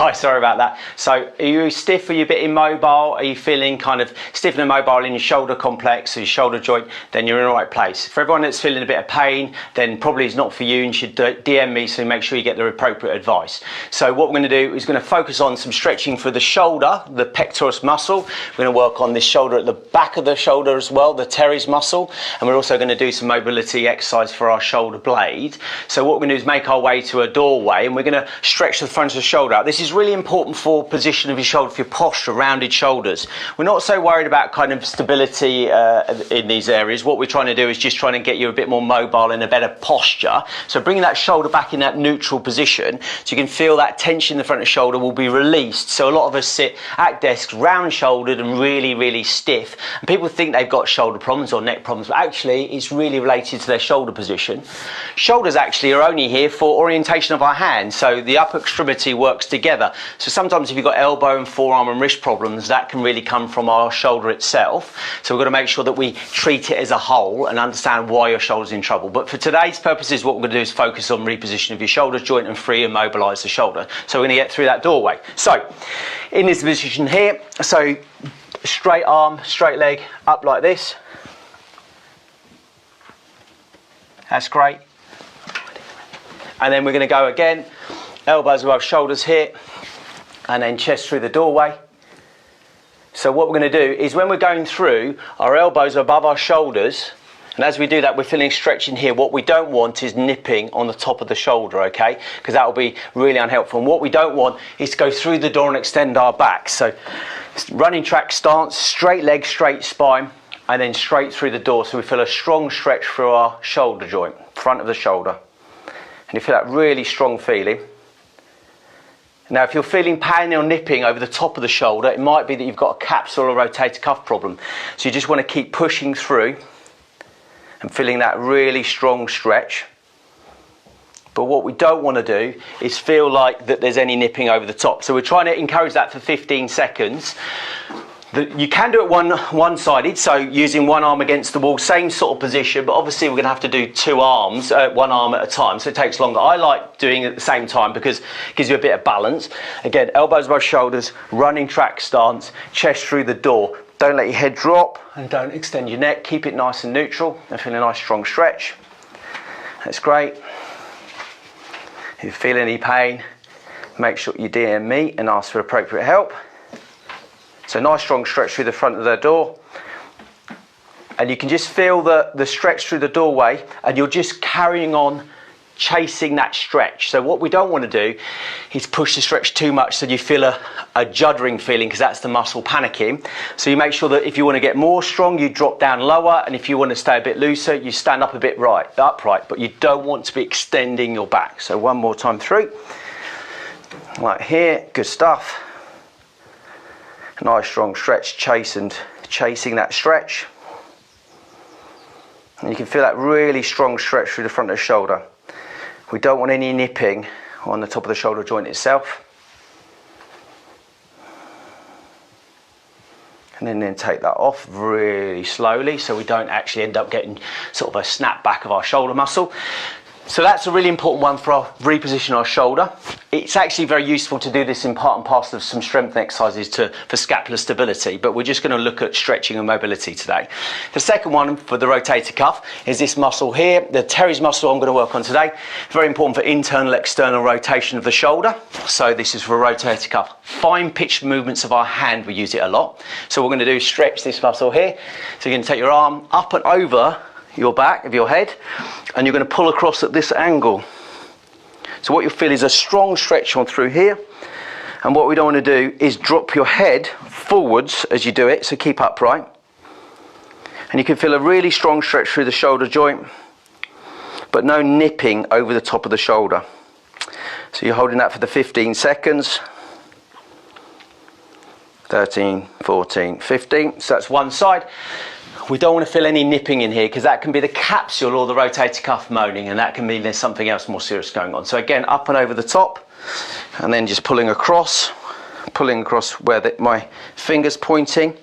Hi, sorry about that. So are you stiff? Are you a bit immobile? Are you feeling kind of stiff and immobile in your shoulder complex or your shoulder joint? Then you're in the right place. For everyone that's feeling a bit of pain, then probably it's not for you and should DM me, so make sure you get the appropriate advice. So what we're going to do is going to focus on some stretching for the shoulder, the pectoris muscle. We're going to work on this shoulder at the back of the shoulder as well, the teres muscle. And we're also going to do some mobility exercise for our shoulder blade. So what we're going to do is make our way to a doorway, and we're going to stretch the front of the shoulder out. This is really important for position of your shoulder, for your posture, rounded shoulders. We're not so worried about kind of stability in these areas. What we're trying to do is just trying to get you a bit more mobile and a better posture. So bringing that shoulder back in that neutral position, so you can feel that tension in the front of the shoulder will be released. So a lot of us sit at desks round shouldered and really, really stiff. And people think they've got shoulder problems or neck problems, but actually it's really related to their shoulder position. Shoulders actually are only here for orientation of our hands. So the upper extremity works together. So sometimes if you've got elbow and forearm and wrist problems, that can really come from our shoulder itself. So we've got to make sure that we treat it as a whole and understand why your shoulder's in trouble. But for today's purposes, what we're going to do is focus on reposition of your shoulder joint and free and mobilise the shoulder. So we're going to get through that doorway. So in this position here, so straight arm, straight leg, up like this. That's great. And then we're going to go again, elbows above shoulders here, and then chest through the doorway. So what we're going to do is when we're going through, our elbows are above our shoulders, and as we do that, we're feeling stretching here. What we don't want is nipping on the top of the shoulder, okay? Because that will be really unhelpful. And what we don't want is to go through the door and extend our back. So running track stance, straight leg, straight spine, and then straight through the door. So we feel a strong stretch through our shoulder joint, front of the shoulder. And you feel that really strong feeling. Now, if you're feeling pain or nipping over the top of the shoulder, it might be that you've got a capsule or rotator cuff problem. So you just want to keep pushing through and feeling that really strong stretch. But what we don't want to do is feel like that there's any nipping over the top. So we're trying to encourage that for 15 seconds. You can do it one-sided, so using one arm against the wall, same sort of position, but obviously we're going to have to do two arms, one arm at a time, so it takes longer. I like doing it at the same time because it gives you a bit of balance. Again, elbows above shoulders, running track stance, chest through the door. Don't let your head drop and don't extend your neck. Keep it nice and neutral and feel a nice strong stretch. That's great. If you feel any pain, make sure you DM me and ask for appropriate help. So nice strong stretch through the front of the door. And you can just feel the stretch through the doorway, and you're just carrying on chasing that stretch. So what we don't want to do is push the stretch too much so you feel a juddering feeling, because that's the muscle panicking. So you make sure that if you want to get more strong, you drop down lower, and if you want to stay a bit looser, you stand up a bit upright, but you don't want to be extending your back. So one more time through. Like here, good stuff. Nice strong stretch, chasing that stretch. And you can feel that really strong stretch through the front of the shoulder. We don't want any nipping on the top of the shoulder joint itself. And then take that off really slowly so we don't actually end up getting sort of a snap back of our shoulder muscle. So that's a really important one for our reposition our shoulder. It's actually very useful to do this in part and parcel of some strength exercises for scapular stability, but we're just going to look at stretching and mobility today. The second one for the rotator cuff is this muscle here, the teres muscle I'm going to work on today. Very important for internal, external rotation of the shoulder. So this is for a rotator cuff. Fine pitched movements of our hand, we use it a lot. So what we're going to do is stretch this muscle here. So you're going to take your arm up and over your back of your head, and you're going to pull across at this angle. So what you'll feel is a strong stretch on through here, and what we don't want to do is drop your head forwards as you do it, so keep upright. And you can feel a really strong stretch through the shoulder joint, but no nipping over the top of the shoulder. So you're holding that for the 15 seconds. 13, 14, 15. So that's one side. We don't want to feel any nipping in here, because that can be the capsule or the rotator cuff moaning, and that can mean there's something else more serious going on. So again, up and over the top, and then just pulling across where my finger's pointing.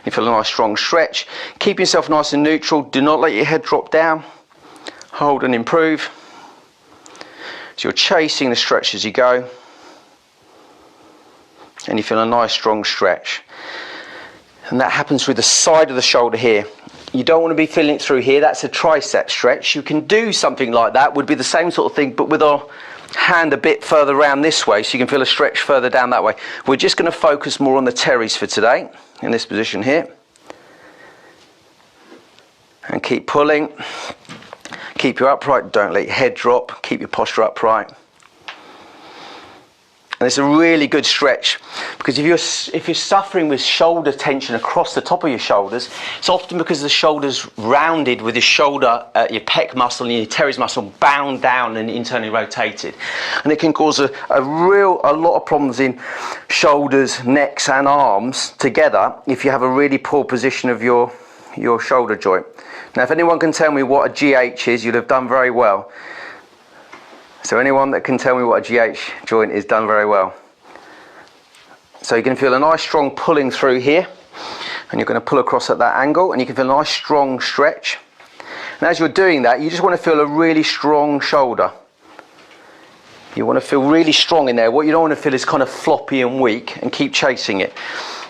You feel a nice strong stretch. Keep yourself nice and neutral. Do not let your head drop down. Hold and improve. So you're chasing the stretch as you go. and you feel a nice strong stretch. And that happens through the side of the shoulder here. You don't want to be feeling it through here. That's a tricep stretch. You can do something like that, would be the same sort of thing, but with our hand a bit further around this way, so you can feel a stretch further down that way. We're just going to focus more on the Teres for today, in this position here. And keep pulling. Keep your upright, don't let your head drop, keep your posture upright. And it's a really good stretch, because if you're suffering with shoulder tension across the top of your shoulders, it's often because the shoulder's rounded with your shoulder, your pec muscle and your Teres muscle bound down and internally rotated. And it can cause a lot of problems in shoulders, necks and arms together if you have a really poor position of your shoulder joint. Now, if anyone can tell me what a GH is, you'd have done very well. So anyone that can tell me what a GH joint is, done very well. So you can feel a nice strong pulling through here, and you're going to pull across at that angle, and you can feel a nice strong stretch. And as you're doing that, you just want to feel a really strong shoulder. You want to feel really strong in there. What you don't want to feel is kind of floppy and weak, and keep chasing it.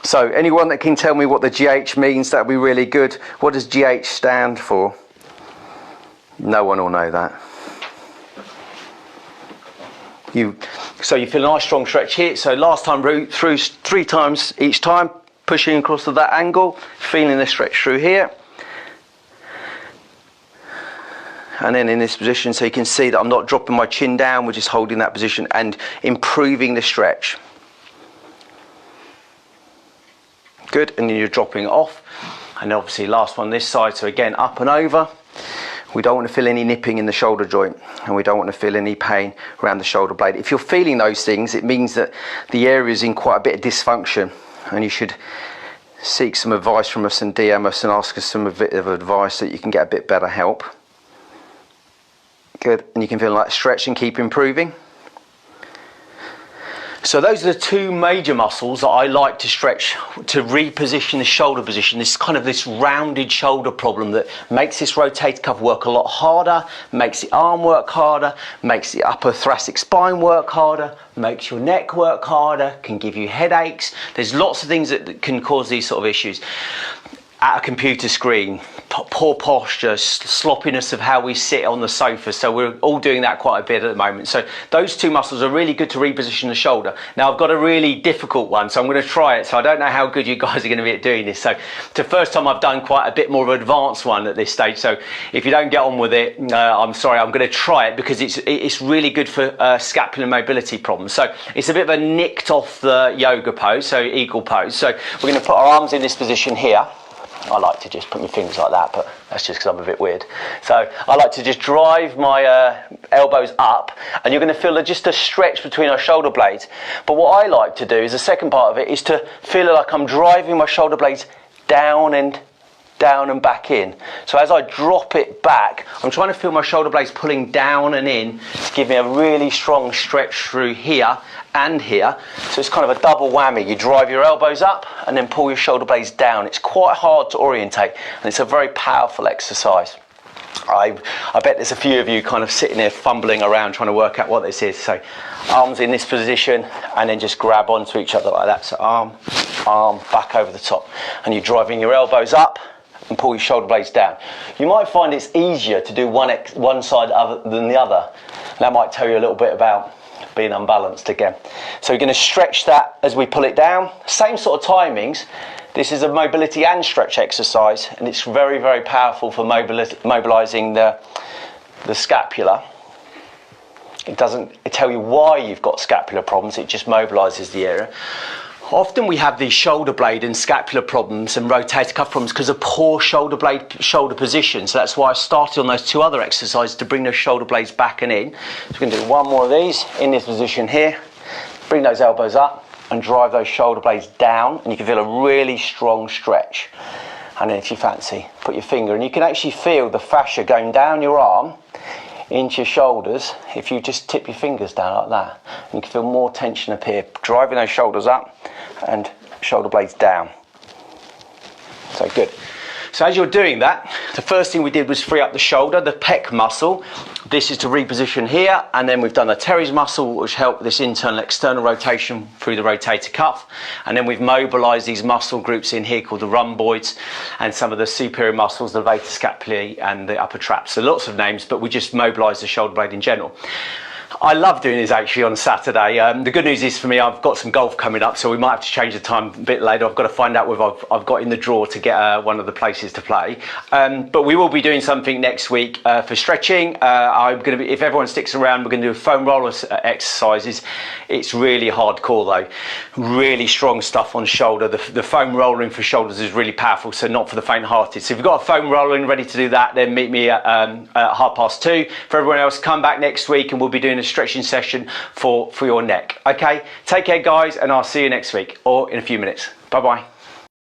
So anyone that can tell me what the GH means, that would be really good. What does GH stand for? No one will know that. So you feel a nice strong stretch here. So last time through 3 times each time, pushing across to that angle, feeling the stretch through here. And then in this position, so you can see that I'm not dropping my chin down, we're just holding that position and improving the stretch. Good, and then you're dropping it off. And obviously last one this side, so again up and over. We don't want to feel any nipping in the shoulder joint, and we don't want to feel any pain around the shoulder blade. If you're feeling those things, it means that the area is in quite a bit of dysfunction, and you should seek some advice from us and DM us and ask us some bit of advice so that you can get a bit better help. Good, and you can feel like stretch and keep improving. So those are the 2 major muscles that I like to stretch to reposition the shoulder position. This kind of this rounded shoulder problem that makes this rotator cuff work a lot harder, makes the arm work harder, makes the upper thoracic spine work harder, makes your neck work harder, can give you headaches. There's lots of things that can cause these sort of issues. At a computer screen, poor posture, sloppiness of how we sit on the sofa. So we're all doing that quite a bit at the moment. So those 2 muscles are really good to reposition the shoulder. Now I've got a really difficult one, so I'm going to try it. So I don't know how good you guys are going to be at doing this. So the first time I've done quite a bit more of an advanced one at this stage. So if you don't get on with it, I'm sorry, I'm going to try it because it's really good for scapular mobility problems. So it's a bit of a nicked off the yoga pose, so eagle pose. So we're going to put our arms in this position here. I like to just put my fingers like that, but that's just because I'm a bit weird. So I like to just drive my elbows up, and you're going to feel just a stretch between our shoulder blades. But what I like to do is the second part of it is to feel like I'm driving my shoulder blades down and back in. So as I drop it back, I'm trying to feel my shoulder blades pulling down and in to give me a really strong stretch through here and here. So it's kind of a double whammy. You drive your elbows up and then pull your shoulder blades down. It's quite hard to orientate, and it's a very powerful exercise. I bet there's a few of you kind of sitting there fumbling around trying to work out what this is. So arms in this position, and then just grab onto each other like that. So arm, back over the top. And you're driving your elbows up and pull your shoulder blades down. You might find it's easier to do one side other than the other. That might tell you a little bit about being unbalanced again. So you're going to stretch that as we pull it down. Same sort of timings. This is a mobility and stretch exercise, and it's very, very powerful for mobilizing the scapula. It doesn't tell you why you've got scapular problems, it just mobilizes the area. Often we have these shoulder blade and scapular problems and rotator cuff problems because of poor shoulder position. So that's why I started on those 2 other exercises to bring those shoulder blades back and in. So we're going to do one more of these in this position here. Bring those elbows up and drive those shoulder blades down, and you can feel a really strong stretch. And then if you fancy, put your finger, and you can actually feel the fascia going down your arm into your shoulders if you just tip your fingers down like that. And you can feel more tension appear, driving those shoulders up and shoulder blades down. So good. So as you're doing that, the first thing we did was free up the shoulder, the pec muscle. This is to reposition here, and then we've done the Teres muscle, which help this internal external rotation through the rotator cuff, and then we've mobilized these muscle groups in here called the rhomboids and some of the superior muscles, the levator scapulae and the upper traps. So lots of names, but we just mobilize the shoulder blade in general. I love doing this actually on Saturday. The good news is for me, I've got some golf coming up, so we might have to change the time a bit later. I've got to find out whether I've got in the draw to get one of the places to play. But we will be doing something next week for stretching. I'm going to be, if everyone sticks around, we're going to do foam roller exercises. It's really hardcore though. Really strong stuff on shoulder. The foam rolling for shoulders is really powerful, so not for the faint-hearted. So if you've got a foam rolling ready to do that, then meet me at 2:30. For everyone else, come back next week and we'll be doing a stretching session for your neck. Okay, take care guys, and I'll see you next week or in a few minutes. Bye bye.